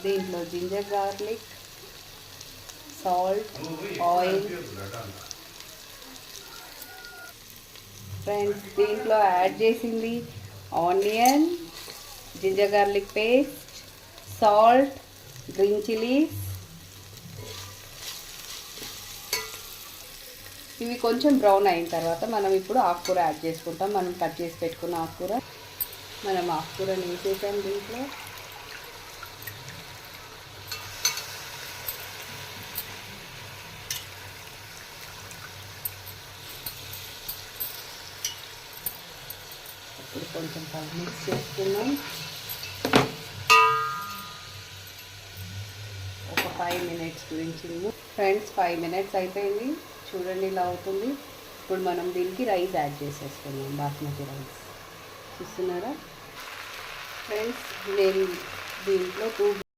దీంట్లో ginger garlic, salt, oil. Friends దీంట్లో add చేసింది onion, ginger garlic paste, salt, green chillies. ఇవి కొంచెం బ్రౌన్ అయిన తర్వాత మనం ఇప్పుడు ఆకుకూర యాడ్ చేసుకుంటాం. మనం కట్ చేసి పెట్టుకున్న ఆకుకూర. మనం ఆకుకూరని వేసేసాం దీంట్లో. ఇప్పుడు కొంచెం మిక్స్ చేసుకున్నాం. ఒక 5 minutes గురించి ఫ్రెండ్స్ 5 minutes అయిపోయింది. చూడండి ఇలా అవుతుంది. ఇప్పుడు మనం దీనికి రైస్ యాడ్ చేసేసుకున్నాం, బాస్మతి రైస్. చూస్తున్నారా ఫ్రెండ్స్, నేను దీంట్లో 2